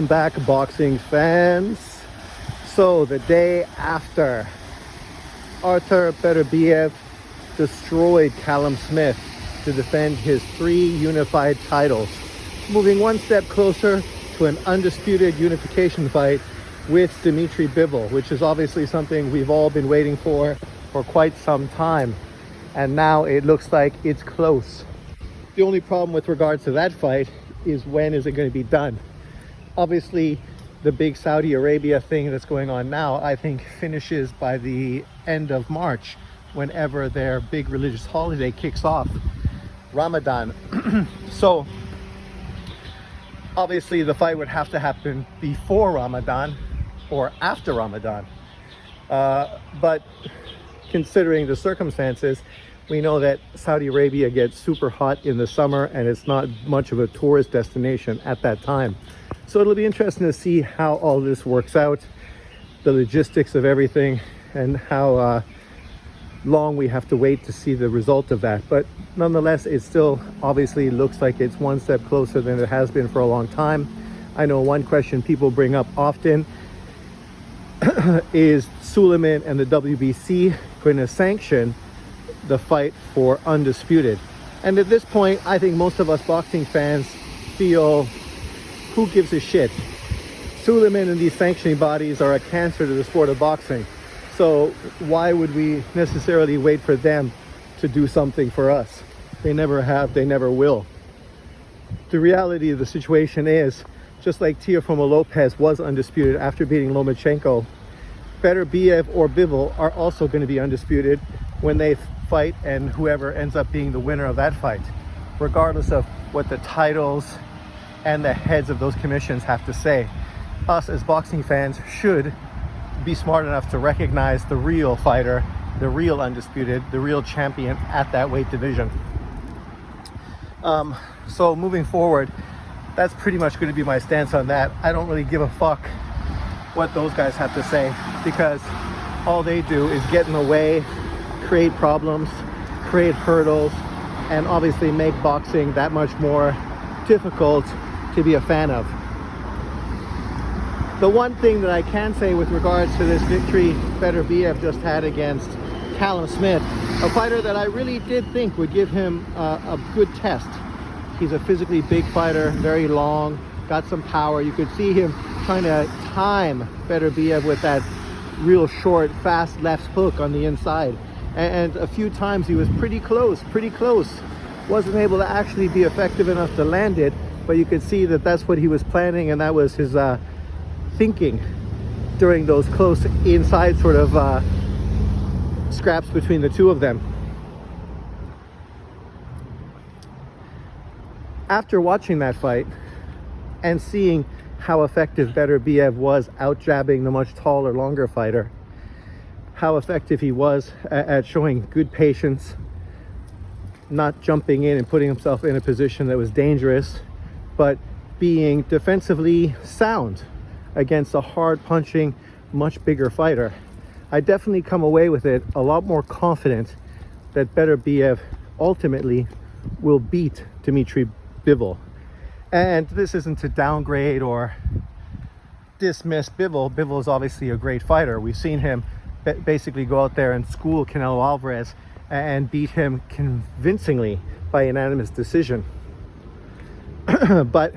Welcome back, boxing fans. So the day after Artur Beterbiev destroyed Callum Smith to defend his 3 unified titles, moving one step closer to an undisputed unification fight with Dmitry Bivol, which is obviously something we've all been waiting for quite some time, and now it looks like it's close. The only problem with regards to that fight is, when is it going to be done? Obviously, the big Saudi Arabia thing that's going on now, I think, finishes by the end of March, whenever their big religious holiday kicks off, Ramadan. So obviously the fight would have to happen before Ramadan or after Ramadan. But considering the circumstances, we know that Saudi Arabia gets super hot in the summer, and it's not much of a tourist destination at that time. So it'll be interesting to see how all this works out, the logistics of everything, and how long we have to wait to see the result of that. But nonetheless, it still obviously looks like it's one step closer than it has been for a long time. I know one question people bring up often is Suleiman and the WBC going to sanction the fight for undisputed? And at this point, I think most of us boxing fans feel, who gives a shit? Suleiman and these sanctioning bodies are a cancer to the sport of boxing. So why would we necessarily wait for them to do something for us? They never have, they never will. The reality of the situation is, just like Teofimo Lopez was undisputed after beating Lomachenko, Beterbiev or Bivol are also going to be undisputed when they fight, and whoever ends up being the winner of that fight, regardless of what the titles and the heads of those commissions have to say. Us as boxing fans should be smart enough to recognize the real fighter, the real undisputed, the real champion at that weight division. So moving forward, that's pretty much going to be my stance on that. I don't really give a fuck what those guys have to say, because all they do is get in the way, create problems, create hurdles, and obviously make boxing that much more difficult to be a fan of. The one thing that I can say with regards to this victory Beterbiev just had against Callum Smith, a fighter that I really did think would give him a good test. He's a physically big fighter, very long, got some power. You could see him trying to time Beterbiev with that real short, fast left hook on the inside. And a few times he was pretty close. Wasn't able to actually be effective enough to land it, but you could see that that's what he was planning, and that was his thinking during those close inside sort of scraps between the two of them. After watching that fight and seeing how effective Beterbiev was out jabbing the much taller, longer fighter, how effective he was at showing good patience, not jumping in and putting himself in a position that was dangerous, but being defensively sound against a hard punching, much bigger fighter, I definitely come away with it a lot more confident that Beterbiev ultimately will beat Dmitry Bivol. And this isn't to downgrade or dismiss Bivol. Bivol is obviously a great fighter. We've seen him basically go out there and school Canelo Alvarez and beat him convincingly by unanimous decision. But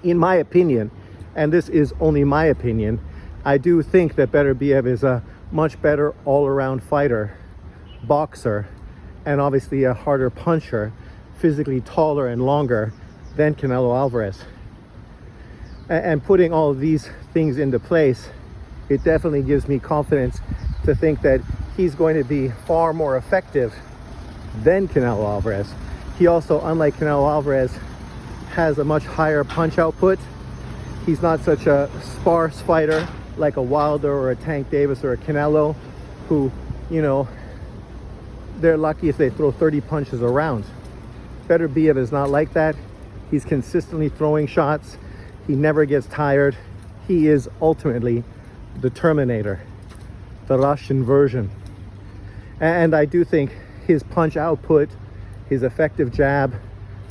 in my opinion, and this is only my opinion, I do think that Beterbiev is a much better all-around fighter, boxer, and obviously a harder puncher, physically taller and longer than Canelo Alvarez. And putting all of these things into place, it definitely gives me confidence to think that he's going to be far more effective than Canelo Alvarez. He also, unlike Canelo Alvarez, has a much higher punch output. He's not such a sparse fighter like a Wilder or a Tank Davis or a Canelo, who, you know, they're lucky if they throw 30 punches a round. Beterbiev is not like that. He's consistently throwing shots. He never gets tired. He is ultimately the Terminator, the Russian version. And I do think his punch output, his effective jab,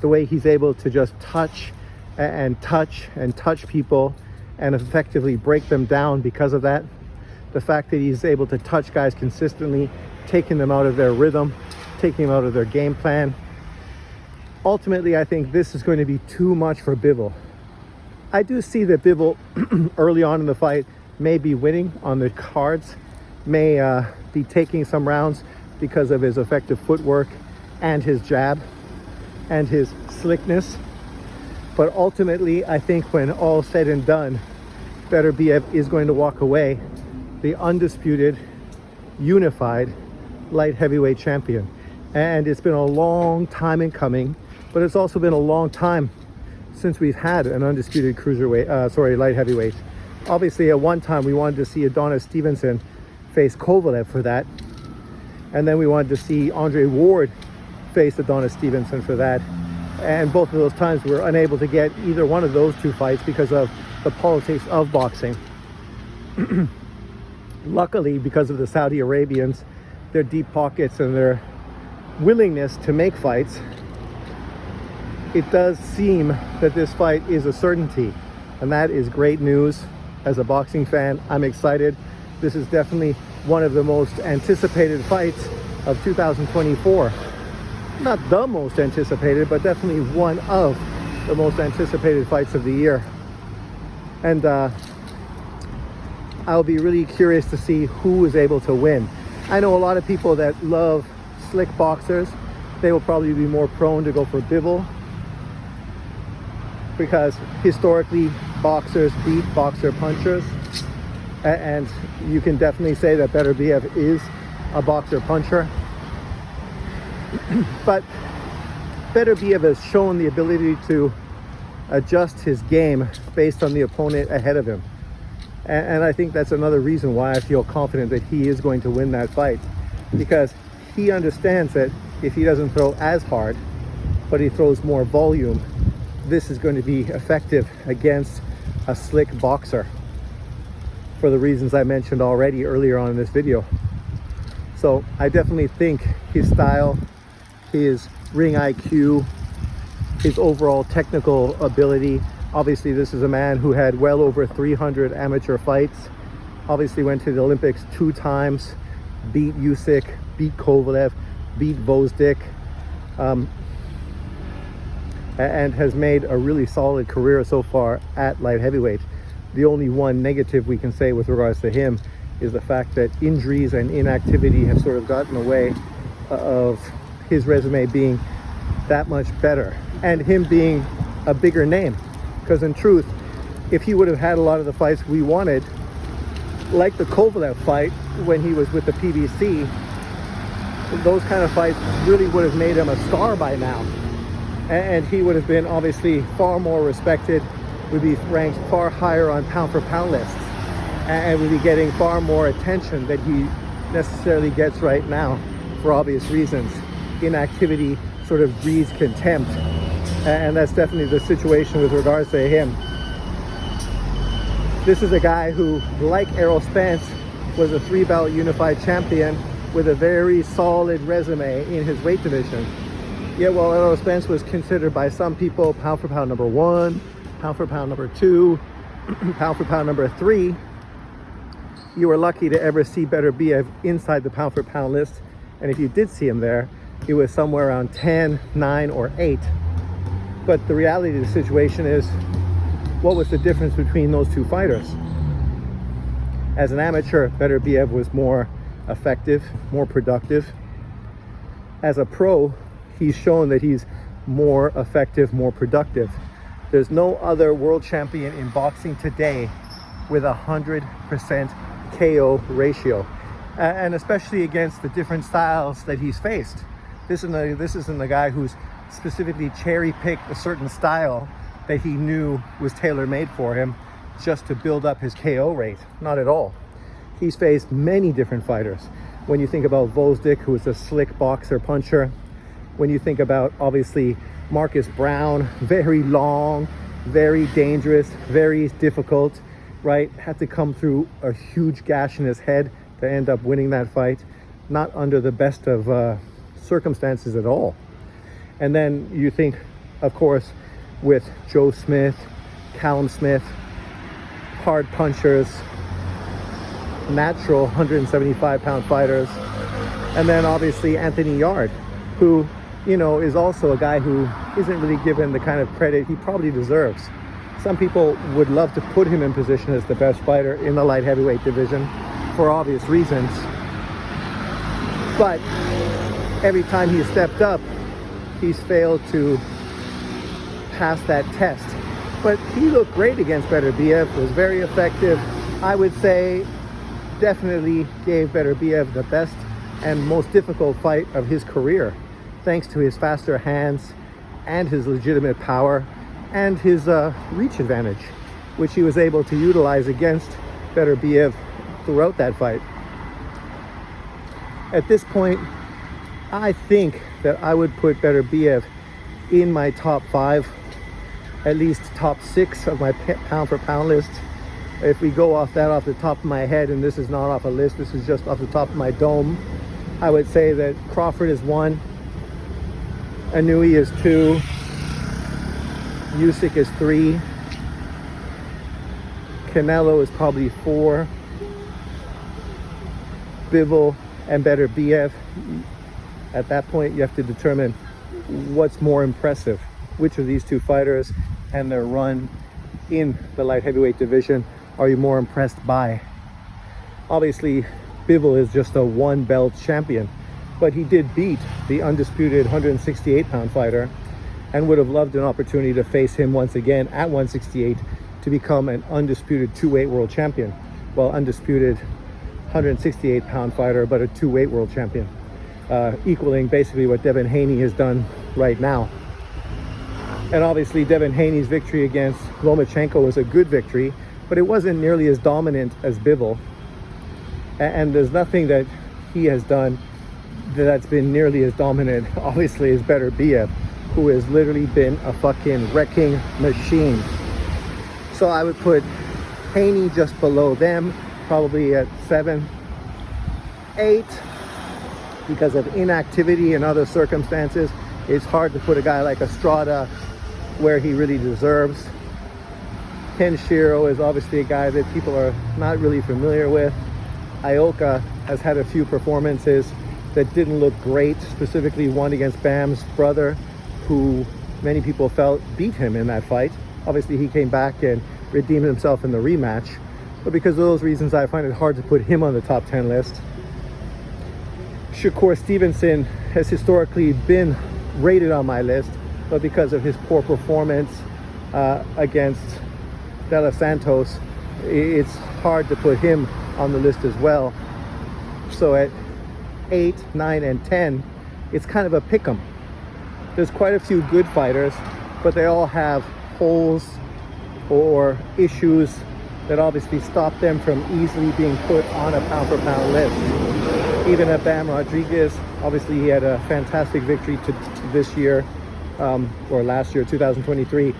the way he's able to just touch and touch people and effectively break them down because of that. The fact that he's able to touch guys consistently, taking them out of their rhythm, taking them out of their game plan. Ultimately, I think this is going to be too much for Bivol. I do see that Bivol early on in the fight may be winning on the cards, may be taking some rounds because of his effective footwork and his jab and his slickness. But ultimately, I think when all said and done, Beterbiev is going to walk away the undisputed, unified light heavyweight champion. And it's been a long time in coming, but it's also been a long time since we've had an undisputed light heavyweight. Obviously, at one time we wanted to see Adonis Stevenson face Kovalev for that, and then we wanted to see Andre Ward face Adonis Stevenson for that. And both of those times we were unable to get either one of those two fights because of the politics of boxing. Luckily, because of the Saudi Arabians, their deep pockets and their willingness to make fights, it does seem that this fight is a certainty, and that is great news. As a boxing fan, I'm excited. This is definitely one of the most anticipated fights of 2024. Not the most anticipated, but definitely one of the most anticipated fights of the year. And I'll be really curious to see who is able to win. I know a lot of people that love slick boxers. They will probably be more prone to go for Bivol, because historically boxers beat boxer punchers, and you can definitely say that Beterbiev is a boxer puncher. But Beterbiev has shown the ability to adjust his game based on the opponent ahead of him. And I think that's another reason why I feel confident that he is going to win that fight, because he understands that if he doesn't throw as hard, but he throws more volume, this is going to be effective against a slick boxer for the reasons I mentioned already earlier on in this video. So I definitely think his style, his ring IQ, his overall technical ability. Obviously, this is a man who had well over 300 amateur fights. Obviously went to the Olympics 2 times, beat Usyk, beat Kovalev, beat Gvozdyk, and has made a really solid career so far at light heavyweight. The only one negative we can say with regards to him is the fact that injuries and inactivity have sort of gotten away of his resume being that much better, and him being a bigger name. Because in truth, if he would have had a lot of the fights we wanted, like the Kovalev fight when he was with the PBC, those kind of fights really would have made him a star by now. And he would have been obviously far more respected, would be ranked far higher on pound for pound lists, and would be getting far more attention than he necessarily gets right now, for obvious reasons. Inactivity sort of breeds contempt, and that's definitely the situation with regards to him. This is a guy who, like Errol Spence, was a 3-bout unified champion with a very solid resume in his weight division. Yet while Errol Spence was considered by some people pound for pound number 1, pound for pound number 2, pound for pound number 3, you were lucky to ever see Beterbiev inside the pound for pound list. And if you did see him there, it was somewhere around 10, 9, or 8. But the reality of the situation is, what was the difference between those two fighters? As an amateur, Beterbiev was more effective, more productive. As a pro, he's shown that he's more effective, more productive. There's no other world champion in boxing today with 100% KO ratio, and especially against the different styles that he's faced. This isn't the guy who's specifically cherry-picked a certain style that he knew was tailor-made for him just to build up his KO rate. Not at all. He's faced many different fighters. When you think about Gvozdyk, who is a slick boxer puncher, when you think about, obviously, Marcus Brown, very long, very dangerous, very difficult, right? Had to come through a huge gash in his head to end up winning that fight. Not under the best of circumstances at all. And then you think, of course, with Joe Smith, Callum Smith, hard punchers, natural 175-pound fighters, and then obviously Anthony Yarde, who, you know, is also a guy who isn't really given the kind of credit he probably deserves. Some people would love to put him in position as the best fighter in the light heavyweight division for obvious reasons, but every time he's stepped up, he's failed to pass that test. But he looked great against Beterbiev, was very effective. I would say definitely gave Beterbiev the best and most difficult fight of his career, thanks to his faster hands and his legitimate power and his reach advantage, which he was able to utilize against Beterbiev throughout that fight. At this point, I think that I would put Beterbiev in my top 5, at least top 6 of my pound for pound list. If we go off the top of my head, and this is not off a list, this is just off the top of my dome, I would say that Crawford is 1, Inoue is 2, Usyk is 3, Canelo is probably 4, Bivol and Beterbiev. At that point, you have to determine what's more impressive. Which of these two fighters and their run in the light heavyweight division are you more impressed by? Obviously, Bivol is just a one belt champion, but he did beat the undisputed 168-pound fighter and would have loved an opportunity to face him once again at 168 to become an undisputed 2-weight world champion. Well, undisputed 168-pound fighter, but a 2-weight world champion, equaling basically what Devin Haney has done right now. And obviously Devin Haney's victory against Lomachenko was a good victory, but it wasn't nearly as dominant as Bivol. And there's nothing that he has done that's been nearly as dominant, obviously, as Beterbiev, who has literally been a fucking wrecking machine. So I would put Haney just below them, probably at 7, 8, because of inactivity and other circumstances. It's hard to put a guy like Estrada where he really deserves. Ken Shiro is obviously a guy that people are not really familiar with. Ioka has had a few performances that didn't look great, specifically one against Bam's brother, who many people felt beat him in that fight. Obviously he came back and redeemed himself in the rematch, but because of those reasons I find it hard to put him on the top 10 list. Shakur Stevenson has historically been rated on my list, but because of his poor performance against De Los Santos, it's hard to put him on the list as well. So at 8, 9, and 10, it's kind of a pick-em. There's quite a few good fighters, but they all have holes or issues that obviously stop them from easily being put on a pound-for-pound list. Even at Bam Rodriguez, obviously he had a fantastic victory this year, or last year, 2023,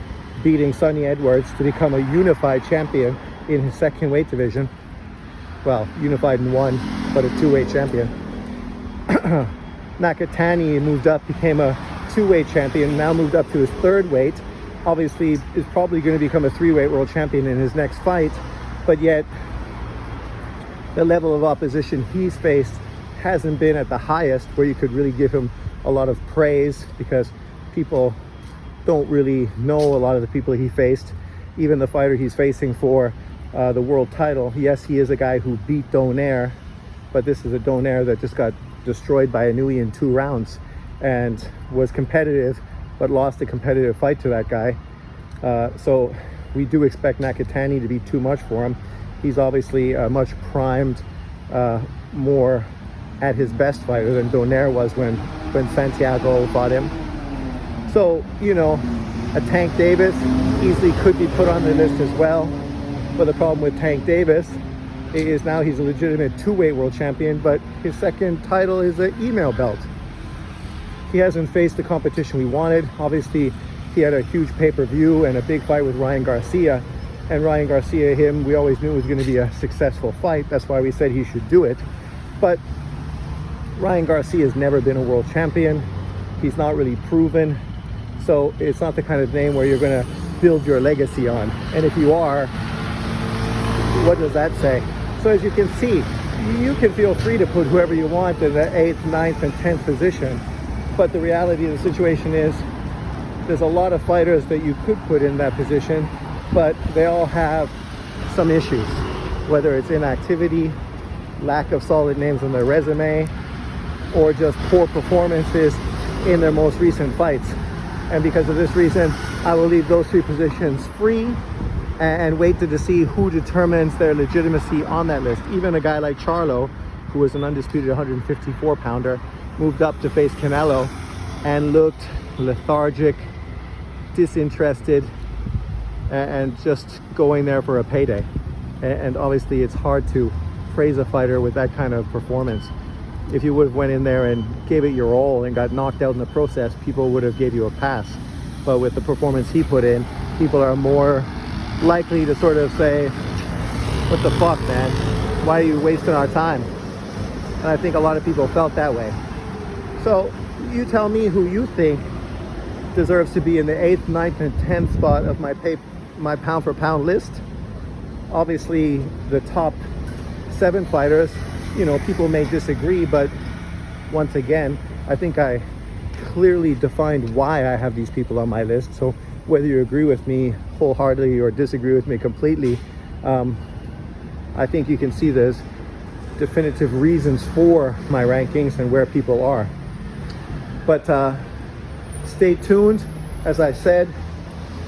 beating Sonny Edwards to become a unified champion in his second weight division. Well, unified in one, but a 2-weight champion. Nakatani moved up, became a 2-weight champion, now moved up to his 3rd weight. Obviously is probably going to become a 3-weight world champion in his next fight, but yet the level of opposition he's faced hasn't been at the highest where you could really give him a lot of praise, because people don't really know a lot of the people he faced. Even the fighter he's facing for the world title, yes, he is a guy who beat Donaire, but this is a Donaire that just got destroyed by Inoue in 2 rounds and was competitive but lost a competitive fight to that guy. So we do expect Nakatani to be too much for him. He's obviously a much primed, more at his best fighter than Donaire was when Santiago fought him. So, you know, a Tank Davis easily could be put on the list as well. But the problem with Tank Davis is now he's a legitimate 2-weight world champion, but his second title is an email belt. He hasn't faced the competition we wanted. Obviously, he had a huge pay-per-view and a big fight with Ryan Garcia. And Ryan Garcia, we always knew was going to be a successful fight. That's why we said he should do it. But Ryan Garcia has never been a world champion. He's not really proven So it's not the kind of name where you're going to build your legacy on. And if you are, what does that say? So as you can see, you can feel free to put whoever you want in the 8th, 9th, and 10th position. But the reality of the situation is there's a lot of fighters that you could put in that position, but they all have some issues, whether it's inactivity, lack of solid names on their resume, or just poor performances in their most recent fights. And because of this reason, I will leave those 3 positions free and wait to see who determines their legitimacy on that list. Even a guy like Charlo, who was an undisputed 154 pounder, moved up to face Canelo and looked lethargic, disinterested, and just going there for a payday. And obviously it's hard to praise a fighter with that kind of performance. If you would have went in there and gave it your all and got knocked out in the process, people would have gave you a pass. But with the performance he put in, people are more likely to sort of say, what the fuck, man? Why are you wasting our time? And I think a lot of people felt that way. So you tell me who you think deserves to be in the 8th, 9th, and 10th spot of my pound for pound list. Obviously the top 7 fighters, you know, people may disagree, but once again, I think I clearly defined why I have these people on my list. So whether you agree with me wholeheartedly or disagree with me completely, I think you can see there's definitive reasons for my rankings and where people are. But stay tuned. As I said,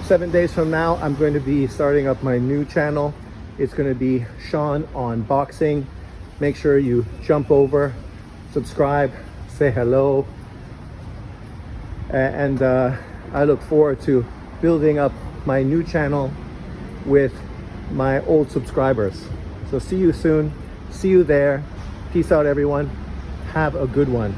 7 days from now, I'm going to be starting up my new channel. It's going to be Sean on Boxing. Make sure you jump over, subscribe, say hello, and I look forward to building up my new channel with my old subscribers. So see you soon. See you there. Peace out, everyone. Have a good one.